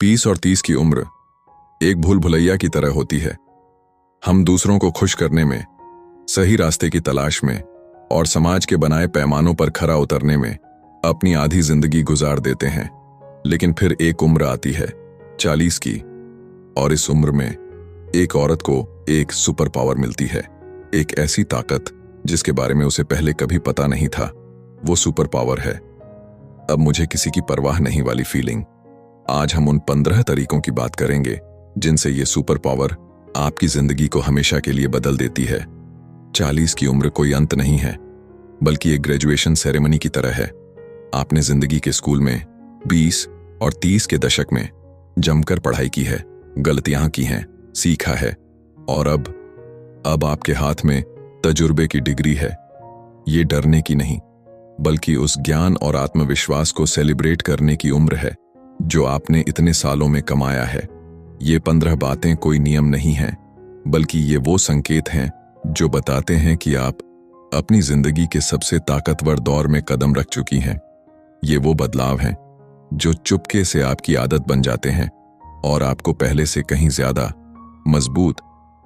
20 और 30 की उम्र एक भूल भुलैया की तरह होती है। हम दूसरों को खुश करने में, सही रास्ते की तलाश में और समाज के बनाए पैमानों पर खरा उतरने में अपनी आधी जिंदगी गुजार देते हैं। लेकिन फिर एक उम्र आती है 40 की, और इस उम्र में एक औरत को एक सुपर पावर मिलती है, एक ऐसी ताकत जिसके बारे में उसे पहले कभी पता नहीं था। वो सुपर पावर है अब मुझे किसी की परवाह नहीं वाली फीलिंग। आज हम उन 15 तरीकों की बात करेंगे जिनसे ये सुपर पावर आपकी जिंदगी को हमेशा के लिए बदल देती है। 40 की उम्र कोई अंत नहीं है, बल्कि एक ग्रेजुएशन सेरेमनी की तरह है। आपने जिंदगी के स्कूल में 20 और 30 के दशक में जमकर पढ़ाई की है, गलतियां की हैं, सीखा है, और अब आपके हाथ में तजुर्बे की डिग्री है। ये डरने की नहीं, बल्कि उस ज्ञान और आत्मविश्वास को सेलिब्रेट करने की उम्र है जो आपने इतने सालों में कमाया है। ये 15 बातें कोई नियम नहीं हैं, बल्कि ये वो संकेत हैं जो बताते हैं कि आप अपनी जिंदगी के सबसे ताकतवर दौर में कदम रख चुकी हैं। ये वो बदलाव हैं जो चुपके से आपकी आदत बन जाते हैं और आपको पहले से कहीं ज्यादा मजबूत,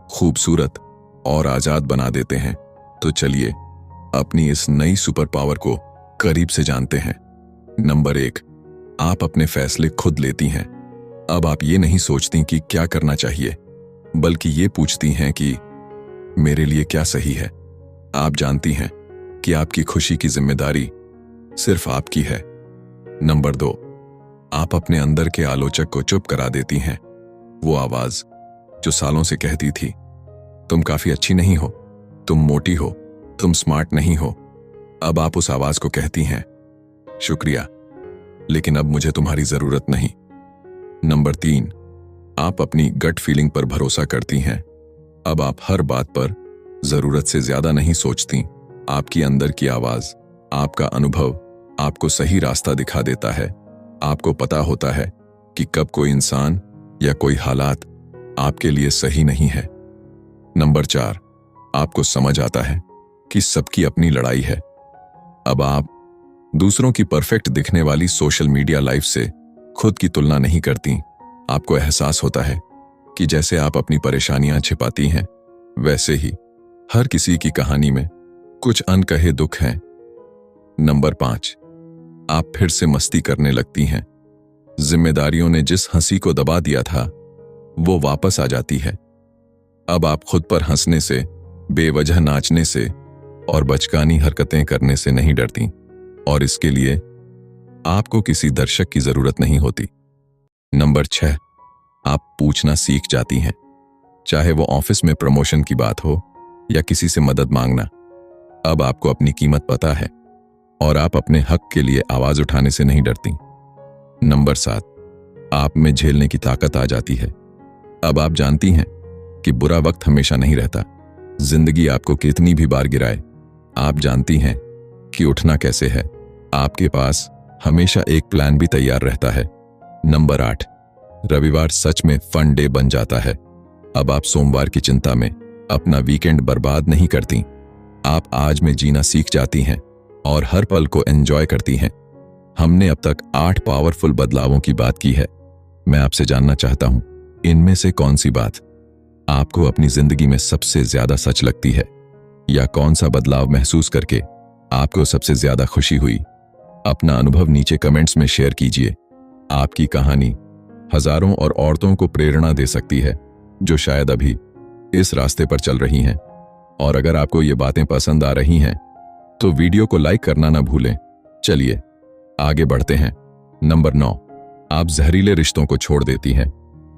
खूबसूरत और आजाद बना देते हैं। तो चलिए अपनी इस नई सुपर पावर को करीब से जानते हैं। नंबर 1, आप अपने फैसले खुद लेती हैं। अब आप ये नहीं सोचती कि क्या करना चाहिए, बल्कि ये पूछती हैं कि मेरे लिए क्या सही है। आप जानती हैं कि आपकी खुशी की जिम्मेदारी सिर्फ आपकी है। नंबर 2, आप अपने अंदर के आलोचक को चुप करा देती हैं। वो आवाज जो सालों से कहती थी, तुम काफी अच्छी नहीं हो, तुम मोटी हो, तुम स्मार्ट नहीं हो, अब आप उस आवाज को कहती हैं, शुक्रिया, लेकिन अब मुझे तुम्हारी जरूरत नहीं। नंबर 3, आप अपनी गट फीलिंग पर भरोसा करती हैं। अब आप हर बात पर जरूरत से ज्यादा नहीं सोचती। आपकी अंदर की आवाज, आपका अनुभव आपको सही रास्ता दिखा देता है। आपको पता होता है कि कब कोई इंसान या कोई हालात आपके लिए सही नहीं है। नंबर 4, आपको समझ आता है कि सबकी अपनी लड़ाई है। अब आप दूसरों की परफेक्ट दिखने वाली सोशल मीडिया लाइफ से खुद की तुलना नहीं करती। आपको एहसास होता है कि जैसे आप अपनी परेशानियां छिपाती हैं, वैसे ही हर किसी की कहानी में कुछ अनकहे दुख हैं। नंबर 5, आप फिर से मस्ती करने लगती हैं। जिम्मेदारियों ने जिस हंसी को दबा दिया था, वो वापस आ जाती है। अब आप खुद पर हंसने से, बेवजह नाचने से और बचकानी हरकतें करने से नहीं डरती, और इसके लिए आपको किसी दर्शक की जरूरत नहीं होती। नंबर 6, आप पूछना सीख जाती हैं। चाहे वो ऑफिस में प्रमोशन की बात हो या किसी से मदद मांगना, अब आपको अपनी कीमत पता है और आप अपने हक के लिए आवाज उठाने से नहीं डरती। नंबर 7, आप में झेलने की ताकत आ जाती है। अब आप जानती हैं कि बुरा वक्त हमेशा नहीं रहता। जिंदगी आपको कितनी भी बार गिराए, आप जानती हैं कि उठना कैसे है। आपके पास हमेशा एक प्लान भी तैयार रहता है। नंबर 8, रविवार सच में फन डे बन जाता है। अब आप सोमवार की चिंता में अपना वीकेंड बर्बाद नहीं करती। आप आज में जीना सीख जाती हैं और हर पल को एंजॉय करती हैं। हमने अब तक 8 पावरफुल बदलावों की बात की है। मैं आपसे जानना चाहता हूं, इनमें से कौन सी बात आपको अपनी जिंदगी में सबसे ज्यादा सच लगती है, या कौन सा बदलाव महसूस करके आपको सबसे ज्यादा खुशी हुई? अपना अनुभव नीचे कमेंट्स में शेयर कीजिए। आपकी कहानी हजारों और औरतों को प्रेरणा दे सकती है जो शायद अभी इस रास्ते पर चल रही हैं। और अगर आपको ये बातें पसंद आ रही हैं तो वीडियो को लाइक करना ना भूलें। चलिए आगे बढ़ते हैं। नंबर 9, आप जहरीले रिश्तों को छोड़ देती हैं।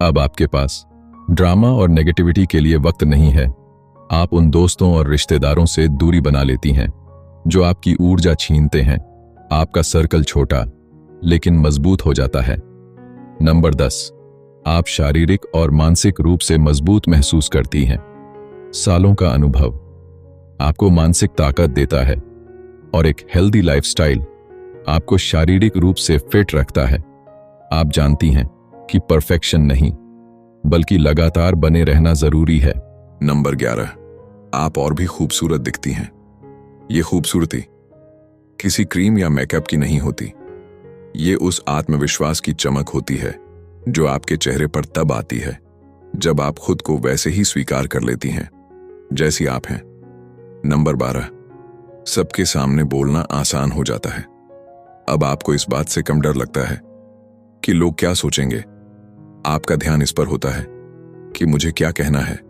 अब आपके पास ड्रामा और नेगेटिविटी के लिए वक्त नहीं है। आप उन दोस्तों और रिश्तेदारों से दूरी बना लेती हैं जो आपकी ऊर्जा छीनते हैं। आपका सर्कल छोटा लेकिन मजबूत हो जाता है। नंबर 10, आप शारीरिक और मानसिक रूप से मजबूत महसूस करती हैं। सालों का अनुभव आपको मानसिक ताकत देता है और एक हेल्दी लाइफस्टाइल आपको शारीरिक रूप से फिट रखता है। आप जानती हैं कि परफेक्शन नहीं, बल्कि लगातार बने रहना जरूरी है। नंबर 11, आप और भी खूबसूरत दिखती हैं। ये खूबसूरती किसी क्रीम या मेकअप की नहीं होती। ये उस आत्मविश्वास की चमक होती है जो आपके चेहरे पर तब आती है जब आप खुद को वैसे ही स्वीकार कर लेती हैं जैसी आप हैं। नंबर 12, सबके सामने बोलना आसान हो जाता है। अब आपको इस बात से कम डर लगता है कि लोग क्या सोचेंगे। आपका ध्यान इस पर होता है कि मुझे क्या कहना है।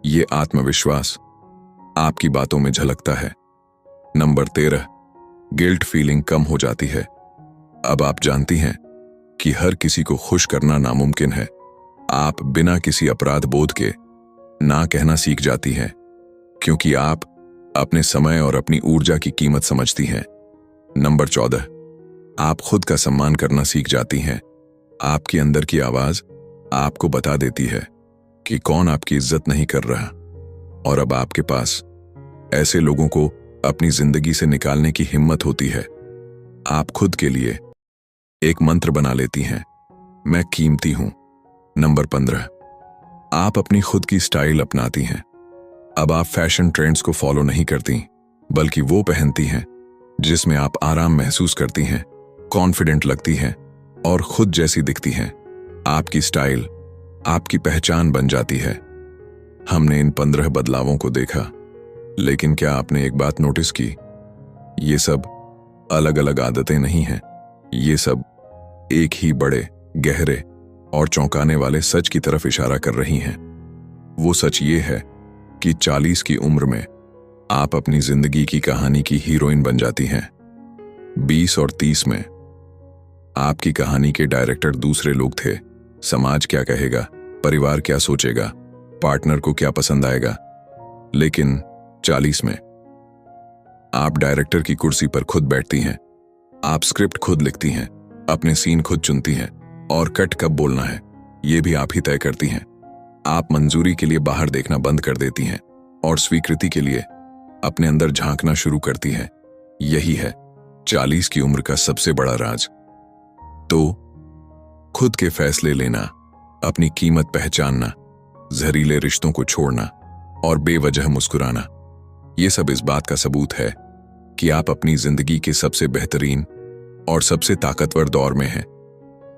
ये आत्मविश्वास आपकी बातों में झलकता है। नंबर 13, गिल्ट फीलिंग कम हो जाती है। अब आप जानती हैं कि हर किसी को खुश करना नामुमकिन है। आप बिना किसी अपराध बोध के ना कहना सीख जाती हैं, क्योंकि आप अपने समय और अपनी ऊर्जा की कीमत समझती हैं। नंबर 14, आप खुद का सम्मान करना सीख जाती हैं। आपके अंदर की आवाज आपको बता देती है कि कौन आपकी इज्जत नहीं कर रहा, और अब आपके पास ऐसे लोगों को अपनी जिंदगी से निकालने की हिम्मत होती है। आप खुद के लिए एक मंत्र बना लेती हैं, मैं कीमती हूं। नंबर 15, आप अपनी खुद की स्टाइल अपनाती हैं। अब आप फैशन ट्रेंड्स को फॉलो नहीं करती, बल्कि वो पहनती हैं जिसमें आप आराम महसूस करती हैं, कॉन्फिडेंट लगती हैं और खुद जैसी दिखती हैं। आपकी स्टाइल आपकी पहचान बन जाती है। हमने इन 15 बदलावों को देखा, लेकिन क्या आपने एक बात नोटिस की? ये सब अलग अलग आदतें नहीं हैं, ये सब एक ही बड़े, गहरे और चौंकाने वाले सच की तरफ इशारा कर रही हैं। वो सच ये है कि 40 की उम्र में आप अपनी जिंदगी की कहानी की हीरोइन बन जाती हैं। 20 और 30 में आपकी कहानी के डायरेक्टर दूसरे लोग थे। समाज क्या कहेगा, परिवार क्या सोचेगा, पार्टनर को क्या पसंद आएगा। लेकिन 40 में आप डायरेक्टर की कुर्सी पर खुद बैठती हैं। आप स्क्रिप्ट खुद लिखती हैं, अपने सीन खुद चुनती हैं और कट कब बोलना है ये भी आप ही तय करती हैं। आप मंजूरी के लिए बाहर देखना बंद कर देती हैं और स्वीकृति के लिए अपने अंदर झांकना शुरू करती हैं। यही है 40 की उम्र का सबसे बड़ा राज। तो खुद के फैसले लेना, अपनी कीमत पहचानना, जहरीले रिश्तों को छोड़ना और बेवजह मुस्कुराना, ये सब इस बात का सबूत है कि आप अपनी जिंदगी के सबसे बेहतरीन और सबसे ताकतवर दौर में हैं।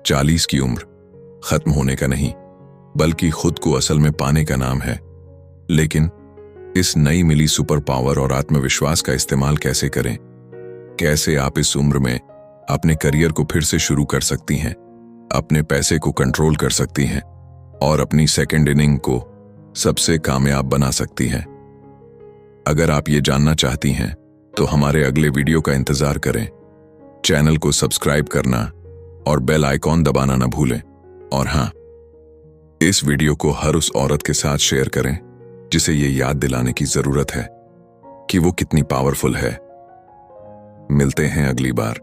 40 की उम्र खत्म होने का नहीं, बल्कि खुद को असल में पाने का नाम है। लेकिन इस नई मिली सुपर पावर और आत्मविश्वास का इस्तेमाल कैसे करें? कैसे आप इस उम्र में अपने करियर को फिर से शुरू कर सकती हैं, अपने पैसे को कंट्रोल कर सकती हैं और अपनी सेकंड इनिंग को सबसे कामयाब बना सकती हैं? अगर आप ये जानना चाहती हैं तो हमारे अगले वीडियो का इंतजार करें। चैनल को सब्सक्राइब करना और बेल आइकॉन दबाना न भूलें। और हाँ, इस वीडियो को हर उस औरत के साथ शेयर करें जिसे ये याद दिलाने की जरूरत है कि वो कितनी पावरफुल है। मिलते हैं अगली बार।